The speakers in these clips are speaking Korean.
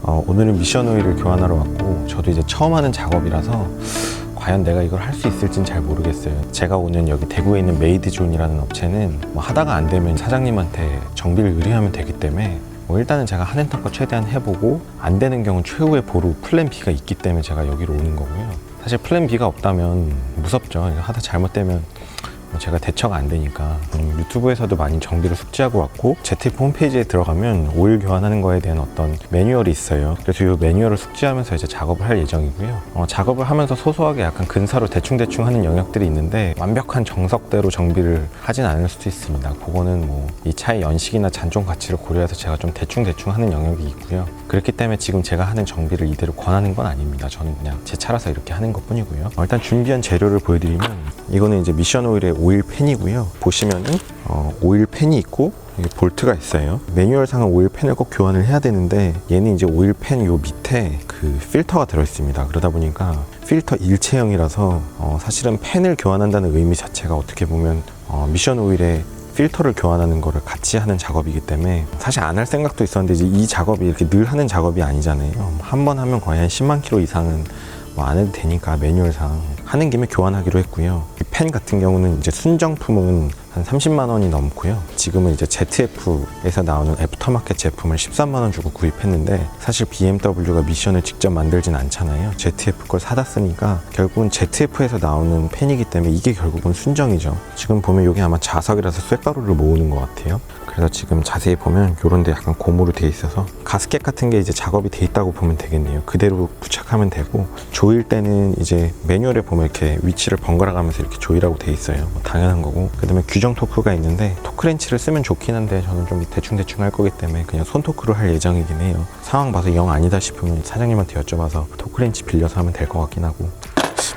오늘은 미션 오일을 교환하러 왔고, 저도 이제 처음 하는 작업이라서 과연 내가 이걸 할 수 있을진 잘 모르겠어요. 제가 오는 여기 대구에 있는 메이드존이라는 업체는 뭐 하다가 안 되면 사장님한테 정비를 의뢰하면 되기 때문에 일단은 제가 하는 거 최대한 해보고, 안 되는 경우 최후의 보루 플랜 B가 있기 때문에 제가 여기로 오는 거고요. 사실 플랜 B가 없다면 무섭죠. 하다 잘못되면 제가 대처가 안 되니까. 유튜브에서도 많이 정비를 숙지하고 왔고, ZF 홈페이지에 들어가면 오일 교환하는 거에 대한 어떤 매뉴얼이 있어요. 그래서 이 매뉴얼을 숙지하면서 이제 작업을 할 예정이고요. 작업을 하면서 소소하게 약간 근사로 대충대충 하는 영역들이 있는데, 완벽한 정석대로 정비를 하진 않을 수도 있습니다. 그거는 뭐 이 차의 연식이나 잔존 가치를 고려해서 제가 좀 대충대충 하는 영역이 있고요. 그렇기 때문에 지금 제가 하는 정비를 이대로 권하는 건 아닙니다. 저는 그냥 제 차라서 이렇게 하는 것 뿐이고요. 일단 준비한 재료를 보여드리면, 이거는 이제 미션 오일의 오일 팬이고요. 보시면은 오일 팬이 있고 이게 볼트가 있어요. 매뉴얼상은 오일 팬을 꼭 교환을 해야 되는데, 얘는 이제 오일 팬 요 밑에 그 필터가 들어있습니다. 그러다 보니까 필터 일체형이라서 사실은 팬을 교환한다는 의미 자체가 어떻게 보면 미션 오일의 필터를 교환하는 거를 같이 하는 작업이기 때문에 사실 안 할 생각도 있었는데, 이제 이 작업이 이렇게 늘 하는 작업이 아니잖아요. 한 번 하면 거의 한 10만 킬로 이상은 안 해도 되니까 매뉴얼상 하는 김에 교환하기로 했고요. 이 펜 같은 경우는 이제 순정품은 한 30만 원이 넘고요. 지금은 이제 ZF에서 나오는 애프터마켓 제품을 13만 원 주고 구입했는데, 사실 BMW가 미션을 직접 만들진 않잖아요. ZF 걸 사다 쓰니까 결국은 ZF에서 나오는 펜이기 때문에 이게 결국은 순정이죠. 지금 보면 이게 아마 자석이라서 쇳가루를 모으는 것 같아요. 그래서 지금 자세히 보면 요런 데 약간 고무로 돼 있어서 가스켓 같은 게 이제 작업이 돼 있다고 보면 되겠네요. 그대로 부착하면 되고, 조일 때는 이제 매뉴얼에 보면 이렇게 위치를 번갈아 가면서 이렇게 조일하고 돼 있어요. 뭐 당연한 거고, 그 다음에 규정 토크가 있는데, 토크렌치를 쓰면 좋긴 한데 저는 좀 대충대충 할 거기 때문에 그냥 손 토크로 할 예정이긴 해요. 상황 봐서 영 아니다 싶으면 사장님한테 여쭤봐서 토크렌치 빌려서 하면 될 것 같긴 하고.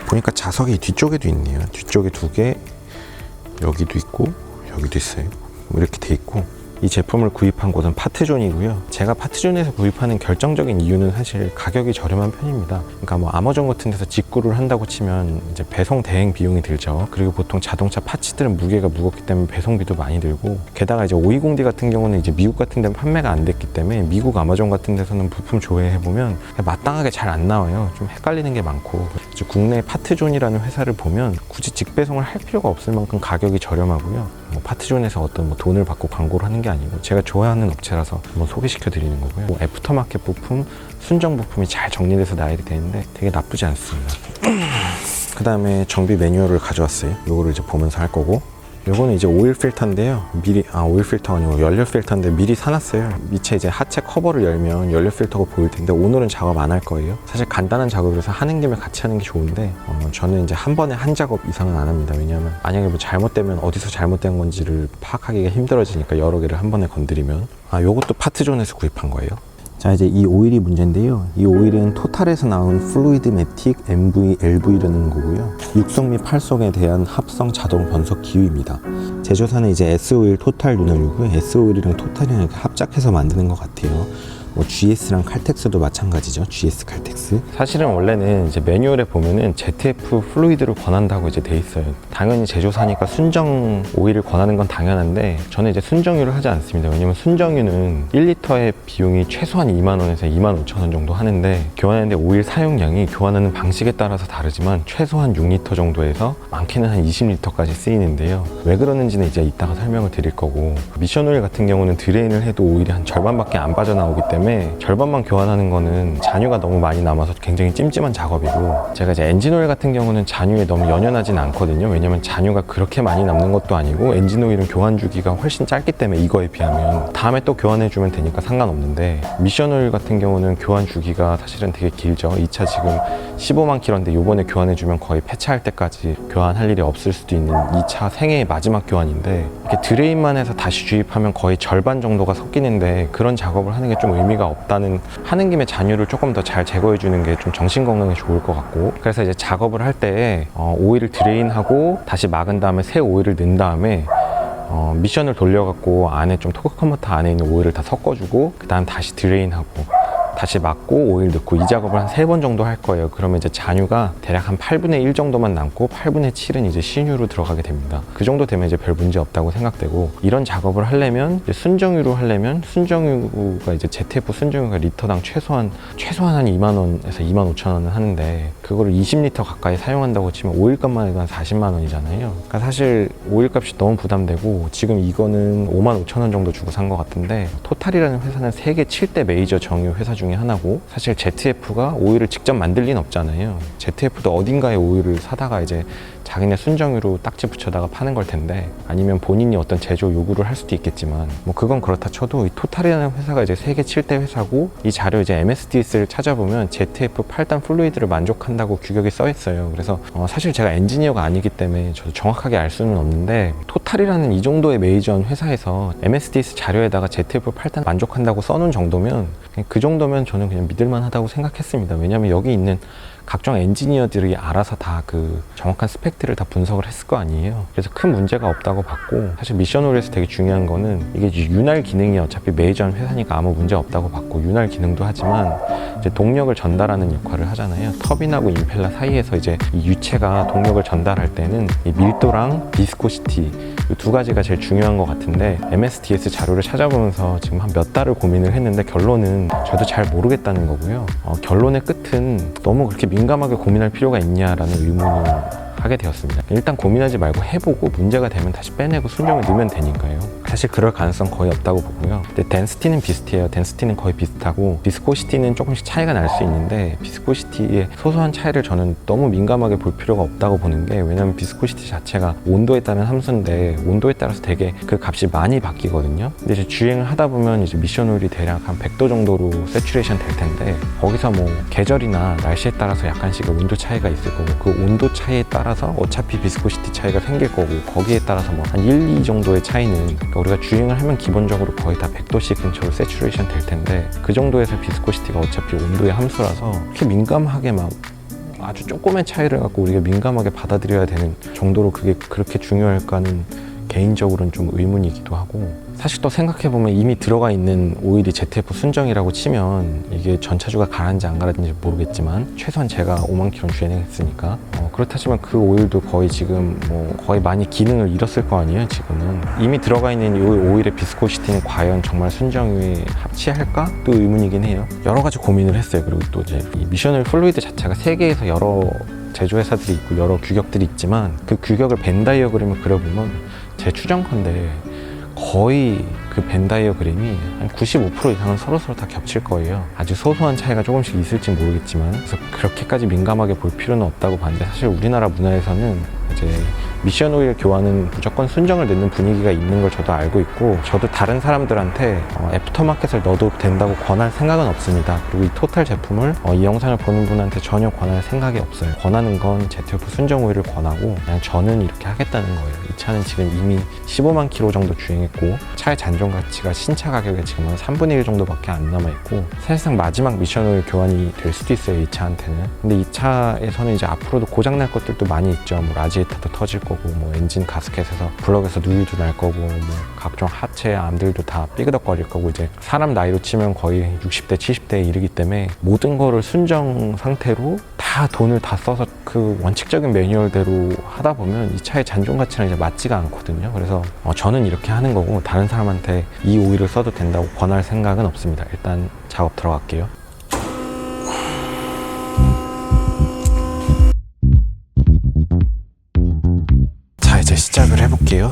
보니까 자석이 뒤쪽에도 있네요. 뒤쪽에 2개, 여기도 있고 여기도 있어요. 이렇게 돼 있고, 이 제품을 구입한 곳은 파트존이고요. 제가 파트존에서 구입하는 결정적인 이유는 사실 가격이 저렴한 편입니다. 그러니까 뭐 아마존 같은 데서 직구를 한다고 치면 이제 배송 대행 비용이 들죠. 그리고 보통 자동차 파츠들은 무게가 무겁기 때문에 배송비도 많이 들고, 게다가 이제 520D 같은 경우는 이제 미국 같은 데는 판매가 안 됐기 때문에 미국 아마존 같은 데서는 부품 조회해 보면 마땅하게 잘 안 나와요. 좀 헷갈리는 게 많고, 이제 국내 파트존이라는 회사를 보면 굳이 직배송을 할 필요가 없을 만큼 가격이 저렴하고요. 뭐 파트존에서 어떤 뭐 돈을 받고 광고를 하는 게 아니고 제가 좋아하는 업체라서 한번 소개시켜 드리는 거고요. 뭐 애프터마켓 부품, 순정 부품이 잘 정리돼서 나야 되는데 되게 나쁘지 않습니다. 그 다음에 정비 매뉴얼을 가져왔어요. 요거를 이제 보면서 할 거고, 요거는 이제 오일 필터인데요. 미리, 오일 필터가 아니고 연료 필터인데 미리 사놨어요. 밑에 이제 하체 커버를 열면 연료 필터가 보일 텐데, 오늘은 작업 안 할 거예요. 사실 간단한 작업이라서 하는 김에 같이 하는 게 좋은데, 저는 이제 한 번에 한 작업 이상은 안 합니다. 왜냐하면 만약에 뭐 잘못되면 어디서 잘못된 건지를 파악하기가 힘들어지니까, 여러 개를 한 번에 건드리면. 요것도 파트존에서 구입한 거예요. 자, 이제 이 오일이 문제인데요. 이 오일은 토탈에서 나온 플루이드매틱 MV, LV라는 거고요. 6속 및 8속에 대한 합성 자동 변속 기유입니다. 제조사는 이제 S오일 토탈 윤활유고요. S오일이랑 토탈이랑 이렇게 합작해서 만드는 것 같아요. 뭐 GS랑 칼텍스도 마찬가지죠. GS 칼텍스. 사실은 원래는 이제 매뉴얼에 보면은 ZF 플루이드를 권한다고 이제 돼 있어요. 당연히 제조사니까 순정 오일을 권하는 건 당연한데, 저는 이제 순정유를 하지 않습니다. 왜냐면 순정유는 1리터의 비용이 최소한 2만 원에서 2만 5천 원 정도 하는데, 교환하는데 오일 사용량이 교환하는 방식에 따라서 다르지만 최소한 6리터 정도에서 많게는 한 20리터까지 쓰이는데요. 왜 그러는지는 이제 이따가 설명을 드릴 거고, 미션 오일 같은 경우는 드레인을 해도 오일이 한 절반밖에 안 빠져나오기 때문에 절반만 교환하는 거는 잔유가 너무 많이 남아서 굉장히 찜찜한 작업이고, 제가 이제 엔진오일 같은 경우는 잔유에 너무 연연하진 않거든요. 왜냐면 잔유가 그렇게 많이 남는 것도 아니고, 엔진오일은 교환 주기가 훨씬 짧기 때문에 이거에 비하면 다음에 또 교환해주면 되니까 상관없는데, 미션오일 같은 경우는 교환 주기가 사실은 되게 길죠. 이 차 지금 15만 킬로인데 요번에 교환해주면 거의 폐차할 때까지 교환할 일이 없을 수도 있는 이 차 생애의 마지막 교환인데, 이렇게 드레인만 해서 다시 주입하면 거의 절반 정도가 섞이는데, 그런 작업을 하는 게 좀 의미가 없다는, 하는 김에 잔유를 조금 더 잘 제거해 주는 게 좀 정신 건강에 좋을 것 같고, 그래서 이제 작업을 할 때 오일을 드레인하고 다시 막은 다음에 새 오일을 넣은 다음에 미션을 돌려갖고 안에 좀 토크 컨버터 안에 있는 오일을 다 섞어주고, 그 다음 다시 드레인하고 다시 막고 오일 넣고 이 작업을 한 3번 정도 할 거예요. 그러면 이제 잔유가 대략 한 8분의 1 정도만 남고 8분의 7은 이제 신유로 들어가게 됩니다. 그 정도 되면 이제 별 문제 없다고 생각되고, 이런 작업을 하려면 이제 순정유로 하려면 순정유가 이제 ZF 순정유가 리터당 최소한 한 2만 원에서 2만 5천 원은 하는데, 그거를 20리터 가까이 사용한다고 치면 오일값만 해도 한 40만 원이잖아요. 그러니까 사실 오일값이 너무 부담되고, 지금 이거는 5만 5천 원 정도 주고 산 것 같은데, 토탈이라는 회사는 세계 7대 메이저 정유 회사 중에 하나고, 사실 ZF가 오일을 직접 만들 리는 없잖아요. ZF도 어딘가에 오일을 사다가 이제 자기네 순정유로 딱지 붙여다가 파는 걸 텐데, 아니면 본인이 어떤 제조 요구를 할 수도 있겠지만, 뭐 그건 그렇다 쳐도 이 토탈이라는 회사가 이제 세계 7대 회사고, 이 자료 이제 MSDS를 찾아보면 ZF 8단 플루이드를 만족한다고 규격이 써 있어요. 그래서 사실 제가 엔지니어가 아니기 때문에 저도 정확하게 알 수는 없는데, 토탈이라는 이 정도의 메이저한 회사에서 MSDS 자료에다가 ZF 8단 만족한다고 써놓은 정도면, 그 정도면 저는 그냥 믿을만 하다고 생각했습니다. 왜냐면 여기 있는 각종 엔지니어들이 알아서 다 그 정확한 스펙들을 다 분석을 했을 거 아니에요. 그래서 큰 문제가 없다고 봤고, 사실 미션 오일에서 되게 중요한 거는 이게 이제 윤활 기능이 어차피 메이저한 회사니까 아무 문제 없다고 봤고, 윤활 기능도 하지만 이제 동력을 전달하는 역할을 하잖아요. 터빈하고 임펠러 사이에서 이제 이 유체가 동력을 전달할 때는 이 밀도랑 비스코시티, 이 두 가지가 제일 중요한 것 같은데, MSDS 자료를 찾아보면서 지금 한 몇 달을 고민을 했는데 결론은 저도 잘 모르겠다는 거고요. 결론의 끝은 너무 그렇게 민감하게 고민할 필요가 있냐라는 의문을 하게 되었습니다. 일단 고민하지 말고 해보고 문제가 되면 다시 빼내고 순정을 넣으면 되니까요. 사실 그럴 가능성 거의 없다고 보고요. 근데 덴시티는 비슷해요. 덴시티는 거의 비슷하고, 비스코시티는 조금씩 차이가 날 수 있는데, 비스코시티의 소소한 차이를 저는 너무 민감하게 볼 필요가 없다고 보는 게, 왜냐면 비스코시티 자체가 온도에 따른 함수인데 온도에 따라서 되게 그 값이 많이 바뀌거든요. 근데 이제 주행을 하다 보면 이제 미션 오일이 대략 한 100도 정도로 세츄레이션 될 텐데, 거기서 뭐 계절이나 날씨에 따라서 약간씩의 온도 차이가 있을 거고, 그 온도 차이에 따라서 어차피 비스코시티 차이가 생길 거고, 거기에 따라서 뭐 한 1, 2 정도의 차이는, 그러니까 우리가 주행을 하면 기본적으로 거의 다 100도씩 근처로 세츄레이션 될 텐데, 그 정도에서 비스코시티가 어차피 온도의 함수라서 그렇게 민감하게 막 아주 조금의 차이를 갖고 우리가 민감하게 받아들여야 되는 정도로 그게 그렇게 중요할까는 개인적으로는 좀 의문이기도 하고, 사실 또 생각해보면 이미 들어가 있는 오일이 ZF 순정이라고 치면 이게 전차주가 가라앉지 안 가라앉는지 모르겠지만 최소한 제가 5만 킬로 주행했으니까 그렇다지만 그 오일도 거의 지금 뭐 거의 많이 기능을 잃었을 거 아니에요. 지금은 이미 들어가 있는 이 오일의 비스코시티는 과연 정말 순정유에 합치할까? 또 의문이긴 해요. 여러 가지 고민을 했어요. 그리고 또 이제 이 미션 오일 플루이드 자체가 세계에서 여러 제조회사들이 있고 여러 규격들이 있지만, 그 규격을 벤 다이어그램을 그려보면 제 추정컨대 거의 그 벤 다이어그램이 한 95% 이상은 서로서로 다 겹칠 거예요. 아주 소소한 차이가 조금씩 있을지 모르겠지만, 그래서 그렇게까지 민감하게 볼 필요는 없다고 봤는데, 사실 우리나라 문화에서는 이제 미션 오일 교환은 무조건 순정을 넣는 분위기가 있는 걸 저도 알고 있고, 저도 다른 사람들한테 애프터마켓을 넣어도 된다고 권할 생각은 없습니다. 그리고 이 토탈 제품을 이 영상을 보는 분한테 전혀 권할 생각이 없어요. 권하는 건 ZF 순정 오일을 권하고, 그냥 저는 이렇게 하겠다는 거예요. 이 차는 지금 이미 15만 킬로 정도 주행했고, 차의 잔존 가치가 신차 가격에 지금 한 3분의 1 정도밖에 안 남아있고, 사실상 마지막 미션 오일 교환이 될 수도 있어요, 이 차한테는. 근데 이 차에서는 이제 앞으로도 고장날 것들도 많이 있죠. 뭐 라지에이터도 터질 거고, 뭐 엔진 가스켓에서 블럭에서 누유도 날 거고, 뭐 각종 하체 암들도 다 삐그덕거릴 거고, 이제 사람 나이로 치면 거의 60대 70대에 이르기 때문에 모든 거를 순정 상태로 다 돈을 다 써서 그 원칙적인 매뉴얼대로 하다 보면 이 차의 잔존 가치랑 이제 맞지가 않거든요. 그래서 저는 이렇게 하는 거고, 다른 사람한테 이 오일을 써도 된다고 권할 생각은 없습니다. 일단 작업 들어갈게요. 자, 이제 시작을 해볼게요.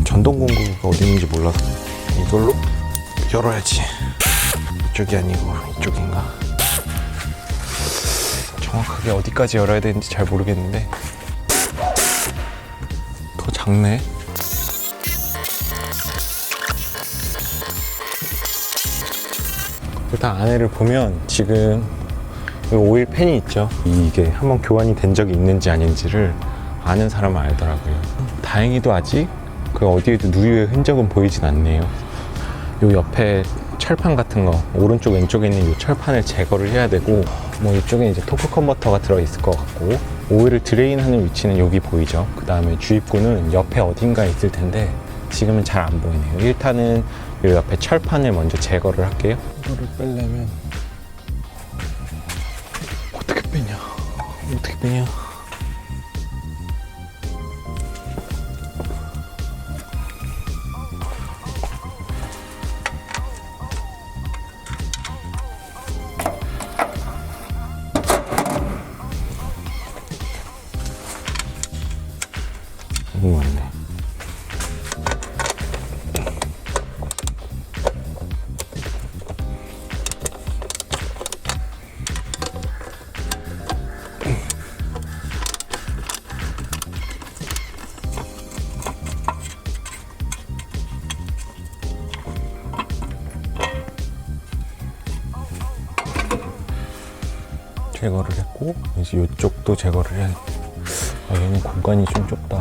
전동 공구가 어디 있는지 몰라서 이걸로 열어야지. 이쪽이 아니고 이쪽인가? 정확하게 어디까지 열어야 되는지 잘 모르겠는데, 더 작네. 일단 안에를 보면 지금 오일 팬이 있죠. 이게 한번 교환이 된 적이 있는지 아닌지를 아는 사람은 알더라고요. 다행히도 아직 그 어디에도 누유의 흔적은 보이진 않네요. 요 옆에 철판 같은 거, 오른쪽 왼쪽에 있는 이 철판을 제거를 해야 되고, 뭐 이쪽에 이제 토크 컨버터가 들어있을 것 같고, 오일을 드레인하는 위치는 여기 보이죠. 그 다음에 주입구는 옆에 어딘가에 있을 텐데 지금은 잘 안 보이네요. 일단은 이 옆에 철판을 먼저 제거를 할게요. 이거를 빼려면 땡이야. 너무 많네. 제거를 했고 이제 이쪽도 제거를 해야겠다. 아, 얘는 공간이 좀 좁다.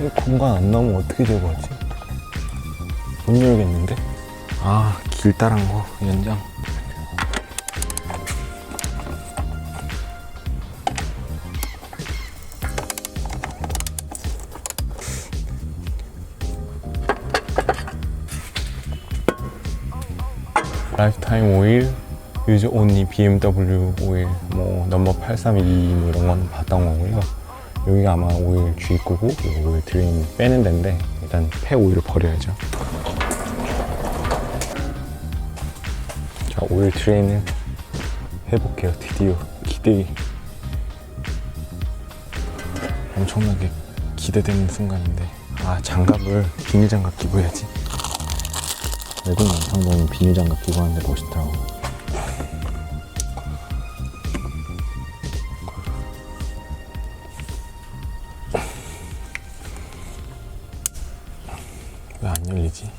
이 공간 안 나오면 어떻게 제거하지? 못 열겠는데? 아, 길다란 거 연장. 라이프타임 오일, 유즈 온리 BMW 오일, 뭐 넘버 832 뭐 이런 건 봤던 거고요. 여기가 아마 오일 주입구고 이 오일 드레인 빼는 데인데 일단 폐 오일을 버려야죠. 자, 오일 드레인을 해볼게요. 드디어 기대이 엄청나게 기대되는 순간인데, 아, 장갑을 비닐 장갑 끼고 해야지. 외국 영상 보면 비닐 장갑 끼고 하는데 멋있더라고. 왜 안 열리지?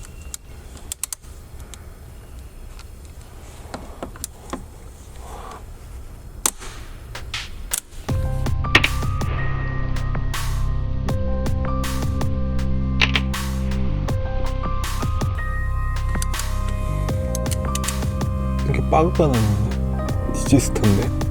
이렇게 빠그가 나는데 디지스터인데?